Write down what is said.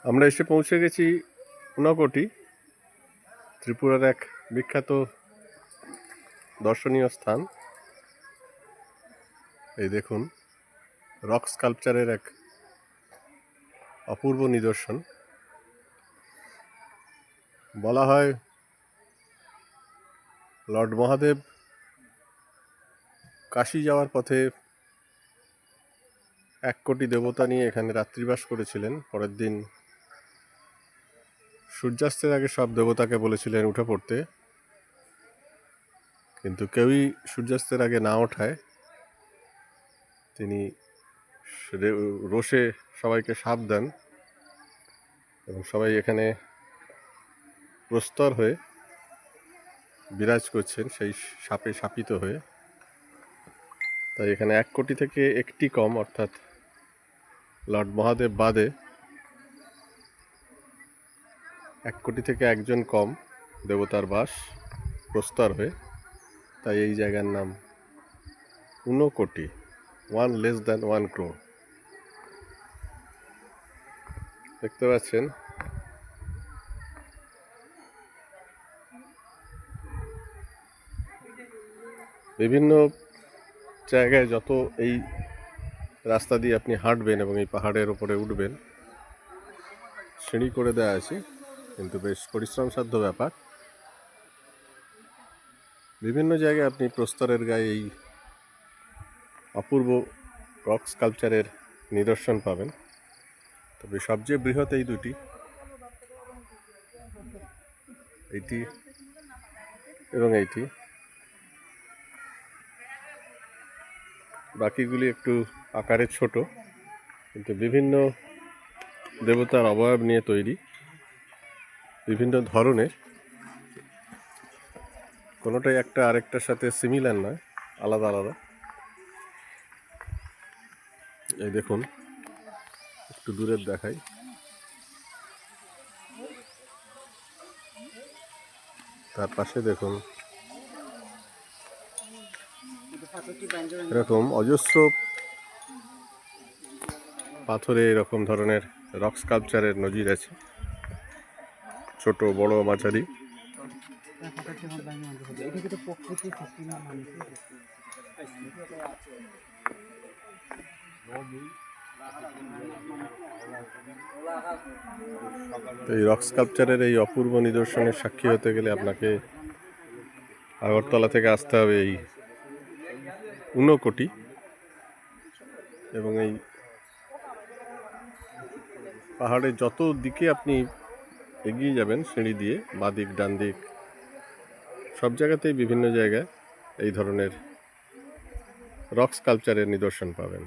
আমরা এসে পৌঁছে গেছি ঊনকোটি, ত্রিপুরার এক বিখ্যাত দর্শনীয় স্থান। এই দেখুন, রক স্কাল্পচারের এক অপূর্ব নিদর্শন। বলা হয় লর্ড মহাদেব কাশী যাওয়ার পথে 1 কোটি দেবতা নিয়ে এখানে রাত্রিবাস করেছিলেন। পরের দিন সূর্যাস্তের আগে সব দেবতাকে বলেছিলেন উঠে পড়তে, কিন্তু কেউই সূর্যাস্তের আগে না ওঠায় তিনি রোষে সবাইকে শাপ দেন এবং সবাই এখানে প্রস্তর হয়ে বিরাজ করছেন সেই শাপে শাপিত হয়ে। তাই এখানে 1 কোটি থেকে একটি কম, অর্থাৎ লর্ড মহাদেব বাদে 1 কোটি থেকে একজন কম দেবতার বাস প্রস্তর হয়ে। তাই এই জায়গার নাম ঊনকোটি, 1 less than 1 crore। দেখতে পাচ্ছেন বিভিন্ন জায়গায় যত এই রাস্তা দিয়ে আপনি হাঁটবেন এবং এই পাহাড়ের ওপরে উঠবেন, সিঁড়ি করে দেওয়া আছে, কিন্তু বেশ পরিশ্রমসাধ্য ব্যাপার। বিভিন্ন জায়গায় আপনি প্রস্তরের গায়ে এই অপূর্ব রক স্কাল্পচারের নিদর্শন পাবেন। তবে সবচেয়ে বৃহৎ এই দুটি, এইটি এবং এইটি। বাকিগুলি একটু আকারে ছোট, কিন্তু বিভিন্ন দেবতার অবয়ব নিয়ে তৈরি, বিভিন্ন ধরনের। কোনোটাই একটা আরেকটার সাথে সিমিলার নয়, আলাদা আলাদা। এই দেখুন, একটু দূরের দেখাই। তার পাশে দেখুন এরকম অজস্র পাথরে এরকম ধরনের রক স্কাল্পচারের নজির আছে, ছোট বড় মাঝারি। এই রক স্কাল্পচারের এই অপূর্ব নিদর্শনের সাক্ষী হতে গেলে আপনাকে আগরতলা থেকে আসতে হবে এই ঊনকোটি, এবং এই পাহাড়ের যত দিকে আপনি এগিয়ে যাবেন সিঁড়ি দিয়ে, বাঁদিক ডান দিক সব জায়গাতেই বিভিন্ন জায়গায় এই ধরনের রক স্কাল্পচারের নিদর্শন পাবেন।